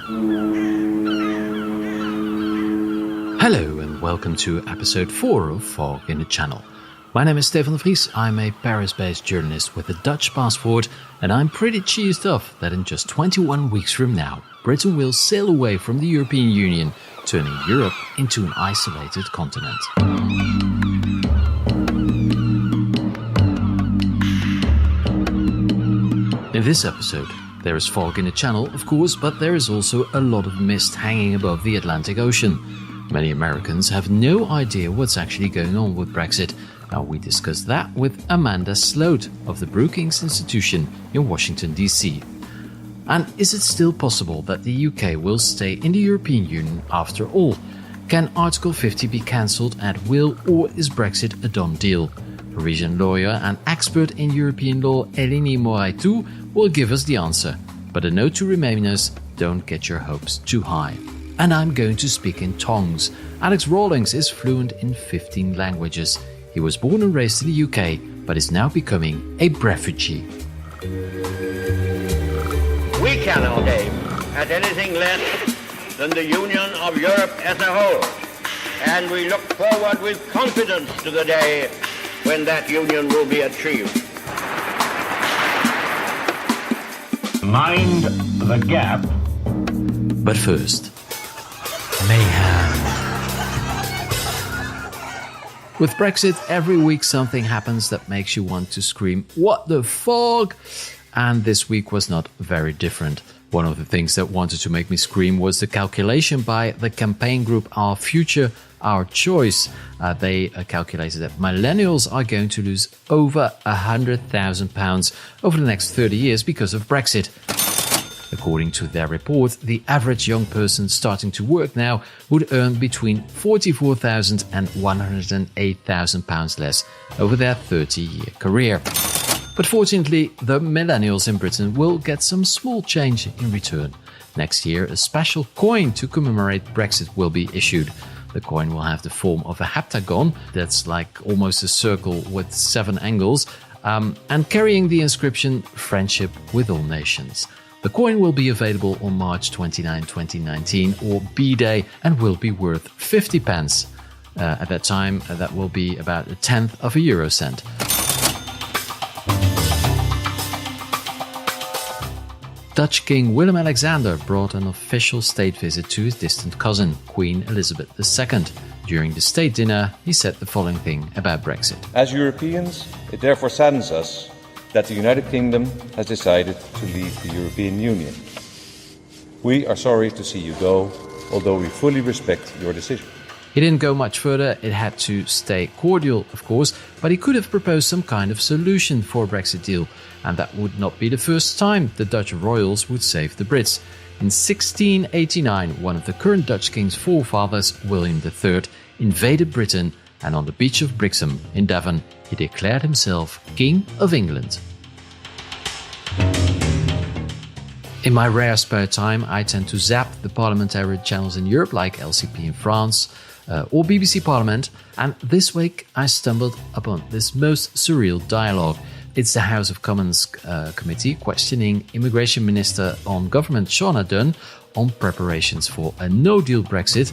Hello and welcome to episode 4 of Fog in the Channel. My name is Stefan de Vries, I'm a Paris-based journalist with a Dutch passport, and I'm pretty cheesed off that in just 21 weeks from now, Britain will sail away from the European Union, turning Europe into an isolated continent. In this episode, there is fog in the Channel, of course, but there is also a lot of mist hanging above the Atlantic Ocean. Many Americans have no idea what's actually going on with Brexit. Now we discuss that with Amanda Sloat of the Brookings Institution in Washington, D.C. And is it still possible that the UK will stay in the European Union after all? Can Article 50 be cancelled at will, or is Brexit a done deal? Parisian lawyer and expert in European law Elini Moraïtou will give us the answer. But a note to Remainers, don't get your hopes too high. And I'm going to speak in tongues. Alex Rawlings is fluent in 15 languages. He was born and raised in the UK, but is now becoming a Brefugee. We cannot aim at anything less than the union of Europe as a whole. And we look forward with confidence to the day when that union will be achieved. Mind the gap. But first, mayhem. With Brexit, every week something happens that makes you want to scream, "What the fog?" And this week was not very different. One of the things that wanted to make me scream was the calculation by the campaign group Our Future, Our Choice. They calculated that millennials are going to lose over £100,000 over the next 30 years because of Brexit. According to their report, the average young person starting to work now would earn between £44,000 and £108,000 less over their 30-year career. But fortunately, the millennials in Britain will get some small change in return. Next year, a special coin to commemorate Brexit will be issued. The coin will have the form of a heptagon, that's like almost a circle with 7 angles, and carrying the inscription "Friendship with all nations." The coin will be available on March 29, 2019, or B-Day, and will be worth 50 pence. At that time, that will be about a tenth of a euro cent. Dutch King Willem-Alexander brought an official state visit to his distant cousin, Queen Elizabeth II. During the state dinner, he said the following thing about Brexit. As Europeans, it therefore saddens us that the United Kingdom has decided to leave the European Union. We are sorry to see you go, although we fully respect your decision. He didn't go much further. It had to stay cordial, of course, but he could have proposed some kind of solution for a Brexit deal, and that would not be the first time the Dutch royals would save the Brits. In 1689, one of the current Dutch king's forefathers, William III, invaded Britain, and on the beach of Brixham in Devon, he declared himself King of England. In my rare spare time, I tend to zap the parliamentary channels in Europe, like LCP in France or BBC Parliament, and this week I stumbled upon this most surreal dialogue. It's the House of Commons committee questioning Immigration Minister on Government Shauna Dunn on preparations for a no-deal Brexit.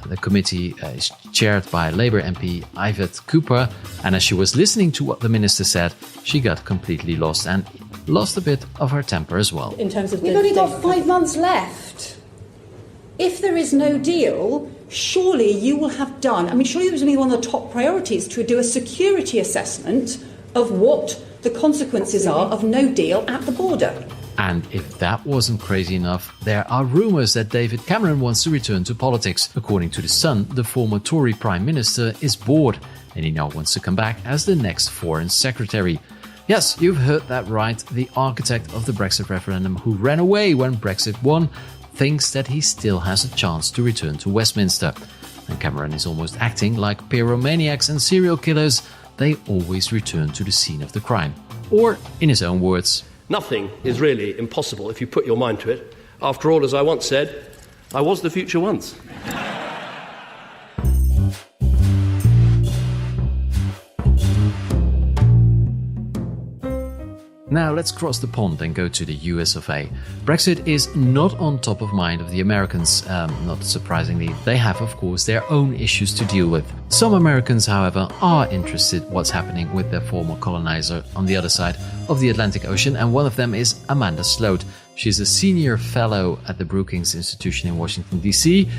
The committee is chaired by Labour MP Yvette Cooper, and as she was listening to what the minister said, she got completely lost and lost a bit of her temper as well. In terms of We've only got 5 months left. If there is no deal, surely you will have done, surely it was only one of the top priorities to do a security assessment of what the consequences are of no deal at the border. And if that wasn't crazy enough, there are rumours that David Cameron wants to return to politics. According to The Sun, the former Tory Prime Minister is bored, and he now wants to come back as the next Foreign Secretary. Yes, you've heard that right. The architect of the Brexit referendum, who ran away when Brexit won, thinks that he still has a chance to return to Westminster. And Cameron is almost acting like pyromaniacs and serial killers. They always return to the scene of the crime. Or, in his own words, nothing is really impossible if you put your mind to it. After all, as I once said, I was the future once. Now let's cross the pond and go to the US of A. Brexit is not on top of mind of the Americans. Not surprisingly, they have, of course, their own issues to deal with. Some Americans, however, are interested in what's happening with their former colonizer on the other side of the Atlantic Ocean, and one of them is Amanda Sloat. She's a senior fellow at the Brookings Institution in Washington, D.C.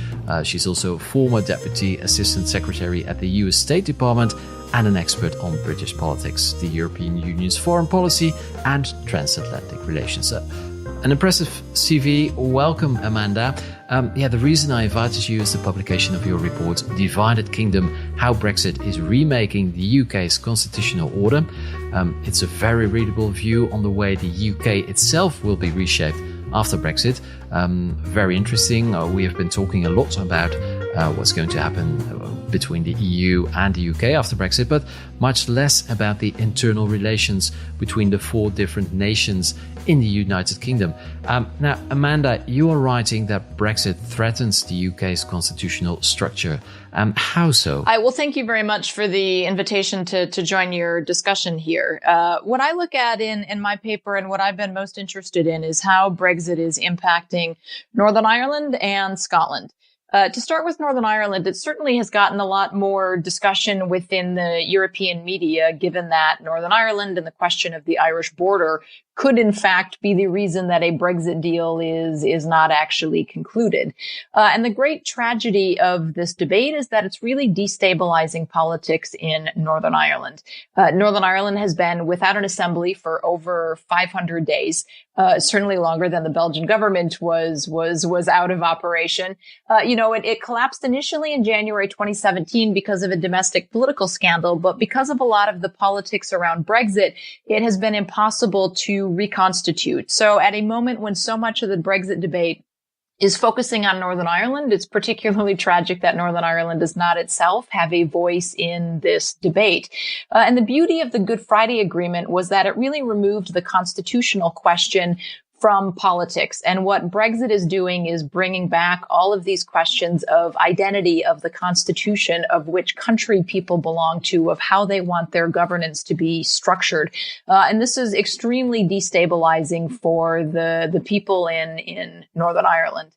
She's also former Deputy Assistant Secretary at the U.S. State Department and an expert on British politics, the European Union's foreign policy and transatlantic relations. An impressive CV. Welcome, Amanda. The reason I invited you is the publication of your report, Divided Kingdom, How Brexit is Remaking the UK's Constitutional Order. It's a very readable view on the way the UK itself will be reshaped after Brexit. Very interesting. We have been talking a lot about what's going to happen between the EU and the UK after Brexit, but much less about the internal relations between the four different nations in the United Kingdom. Now, Amanda, you are writing that Brexit threatens the UK's constitutional structure. How so? Well, thank you very much for the invitation to join your discussion here. What I look at in my paper and what I've been most interested in is how Brexit is impacting Northern Ireland and Scotland. To start with Northern Ireland, it certainly has gotten a lot more discussion within the European media, given that Northern Ireland and the question of the Irish border could in fact be the reason that a Brexit deal is not actually concluded. And the great tragedy of this debate is that it's really destabilizing politics in Northern Ireland. Northern Ireland has been without an assembly for over 500 days, certainly longer than the Belgian government was out of operation. It collapsed initially in January 2017 because of a domestic political scandal, but because of a lot of the politics around Brexit, it has been impossible to reconstitute. So at a moment when so much of the Brexit debate is focusing on Northern Ireland, it's particularly tragic that Northern Ireland does not itself have a voice in this debate. And the beauty of the Good Friday Agreement was that it really removed the constitutional question from politics. And what Brexit is doing is bringing back all of these questions of identity, of the constitution, of which country people belong to, of how they want their governance to be structured. And this is extremely destabilizing for the people in Northern Ireland.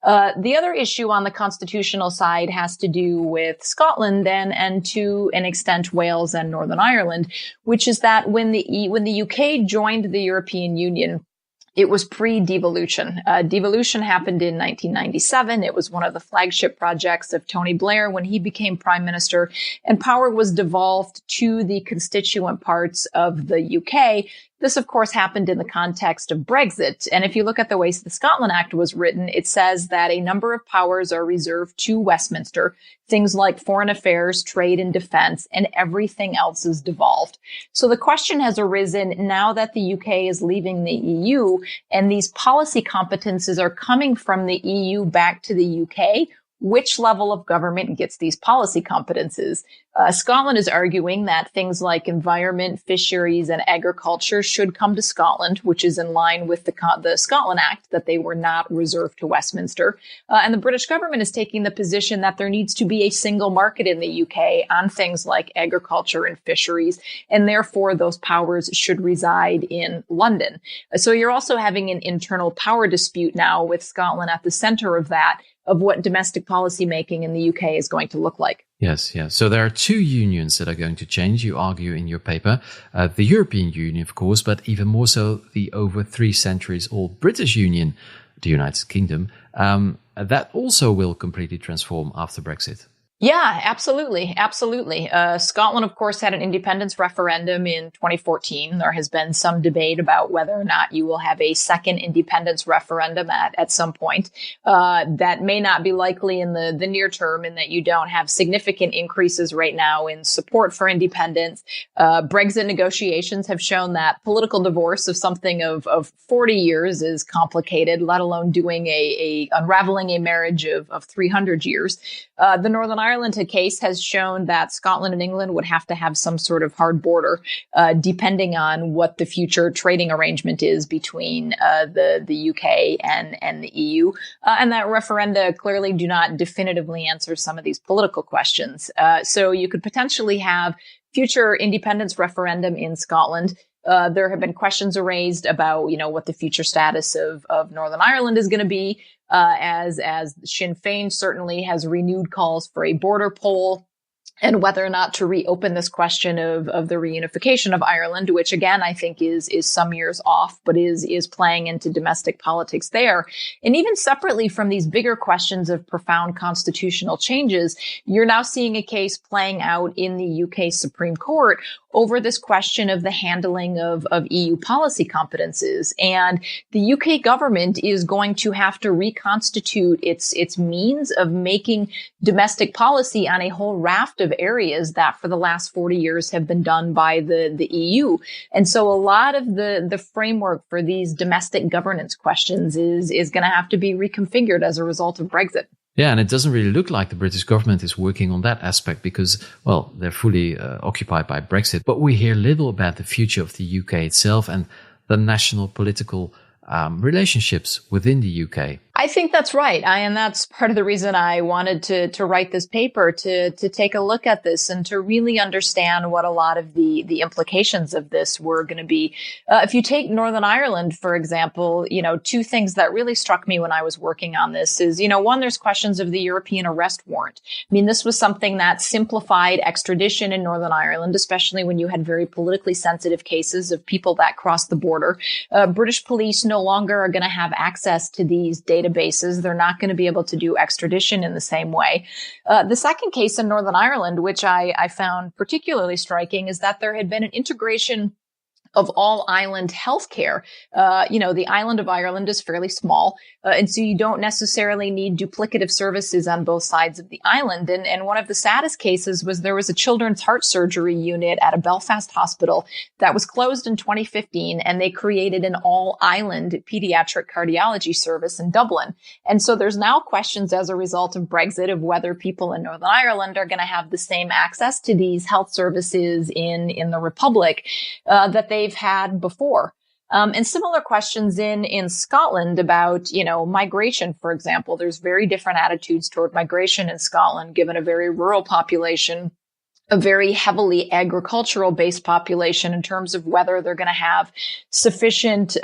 The other issue on the constitutional side has to do with Scotland and to an extent Wales and Northern Ireland, which is that when the UK joined the European Union, it was pre-devolution. Devolution happened in 1997. It was one of the flagship projects of Tony Blair when he became prime minister, and power was devolved to the constituent parts of the UK. This, of course, happened in the context of Brexit. And if you look at the way the Scotland Act was written, it says that a number of powers are reserved to Westminster, things like foreign affairs, trade and defense, and everything else is devolved. So the question has arisen now that the UK is leaving the EU and these policy competences are coming from the EU back to the UK. Which level of government gets these policy competences? Scotland is arguing that things like environment, fisheries, and agriculture should come to Scotland, which is in line with the Scotland Act, that they were not reserved to Westminster. And the British government is taking the position that there needs to be a single market in the UK on things like agriculture and fisheries, and therefore those powers should reside in London. So you're also having an internal power dispute now with Scotland at the center of that, of what domestic policy making in the UK is going to look like. Yes. So there are two unions that are going to change, you argue in your paper. The European Union, of course, but even more so the over 3 centuries old British Union, the United Kingdom, that also will completely transform after Brexit. Yeah, absolutely. Absolutely. Scotland, of course, had an independence referendum in 2014. There has been some debate about whether or not you will have a second independence referendum at some point. That may not be likely in the near term, in that you don't have significant increases right now in support for independence. Brexit negotiations have shown that political divorce of something of 40 years is complicated, let alone doing unraveling a marriage of 300 years. The Northern Ireland case has shown that Scotland and England would have to have some sort of hard border, depending on what the future trading arrangement is between the UK and the EU. And that referenda clearly do not definitively answer some of these political questions. So you could potentially have future independence referendum in Scotland. There have been questions raised about, what the future status of Northern Ireland is going to be, as Sinn Féin certainly has renewed calls for a border poll, and whether or not to reopen this question of the reunification of Ireland, which again, I think is some years off, but is playing into domestic politics there. And even separately from these bigger questions of profound constitutional changes, you're now seeing a case playing out in the UK Supreme Court over this question of the handling of EU policy competences. And the UK government is going to have to reconstitute its means of making domestic policy on a whole raft of areas that for the last 40 years have been done by the EU. And so a lot of the framework for these domestic governance questions is going to have to be reconfigured as a result of Brexit. Yeah, and it doesn't really look like the British government is working on that aspect because, well, they're fully occupied by Brexit. But we hear little about the future of the UK itself and the national political relationships within the UK. I think that's right. And that's part of the reason I wanted to write this paper, to take a look at this and to really understand what a lot of the implications of this were going to be. If you take Northern Ireland, for example, two things that really struck me when I was working on this is, one, there's questions of the European arrest warrant. I mean, this was something that simplified extradition in Northern Ireland, especially when you had very politically sensitive cases of people that crossed the border. British police no longer are going to have access to these databases. They're not going to be able to do extradition in the same way. The second case in Northern Ireland, which I found particularly striking, is that there had been an integration of all island healthcare. The island of Ireland is fairly small, and so you don't necessarily need duplicative services on both sides of the island. And one of the saddest cases was there was a children's heart surgery unit at a Belfast hospital that was closed in 2015, and they created an all-island pediatric cardiology service in Dublin. And so there's now questions as a result of Brexit of whether people in Northern Ireland are going to have the same access to these health services in the Republic that they've had before. And similar questions in Scotland about, migration, for example. There's very different attitudes toward migration in Scotland, given a very rural population, a very heavily agricultural-based population in terms of whether they're going to have sufficient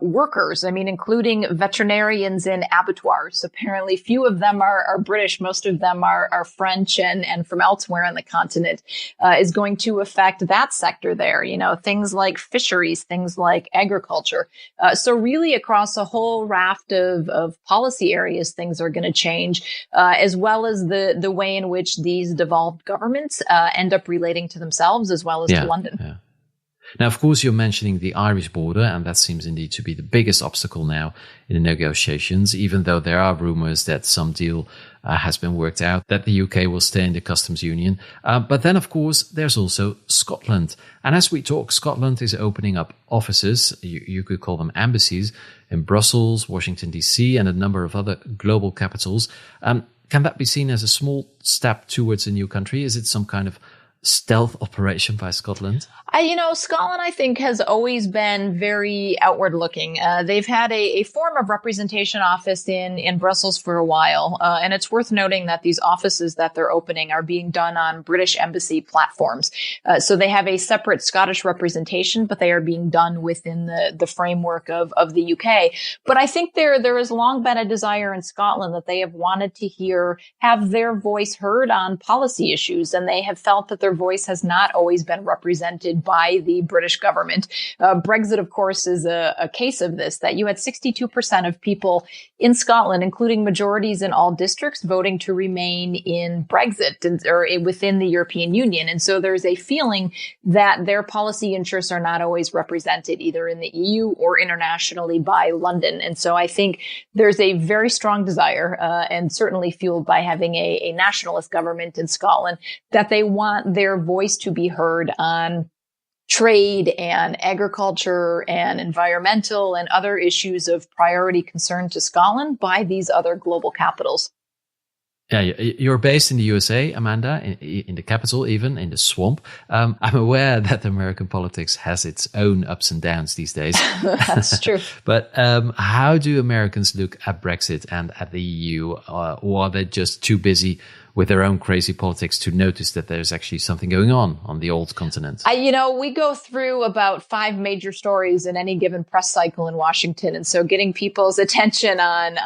workers. I mean, including veterinarians in abattoirs. Apparently, few of them are British. Most of them are French and from elsewhere on the continent, is going to affect that sector there. Things like fisheries, things like agriculture. So really, across a whole raft of policy areas, things are going to change, as well as the way in which these devolved governments end up relating to themselves as well as to London. Yeah. Now, of course, you're mentioning the Irish border, and that seems indeed to be the biggest obstacle now in the negotiations, even though there are rumors that some deal has been worked out, that the UK will stay in the customs union. But then, of course, there's also Scotland. And as we talk, Scotland is opening up offices, you could call them embassies, in Brussels, Washington, D.C., and a number of other global capitals. Can that be seen as a small step towards a new country? Is it some kind of stealth operation by Scotland? Scotland, I think, has always been very outward looking. They've had a form of representation office in Brussels for a while. And it's worth noting that these offices that they're opening are being done on British embassy platforms. So they have a separate Scottish representation, but they are being done within the framework of the UK. But I think there has long been a desire in Scotland that they have wanted to have their voice heard on policy issues. And they have felt that their voice has not always been represented by the British government. Brexit, of course, is a case of this, that you had 62% of people in Scotland, including majorities in all districts, voting to remain in Brexit or within the European Union. And so there's a feeling that their policy interests are not always represented either in the EU or internationally by London. And so I think there's a very strong desire, and certainly fueled by having a nationalist government in Scotland, that they want their voice to be heard on trade and agriculture and environmental and other issues of priority concern to Scotland by these other global capitals. Yeah, you're based in the USA, Amanda, in the capital, even in the swamp. I'm aware that American politics has its own ups and downs these days. That's true. But how do Americans look at Brexit and at the EU? Or are they just too busy with their own crazy politics to notice that there's actually something going on the old continent? We go through about 5 major stories in any given press cycle in Washington. And so getting people's attention on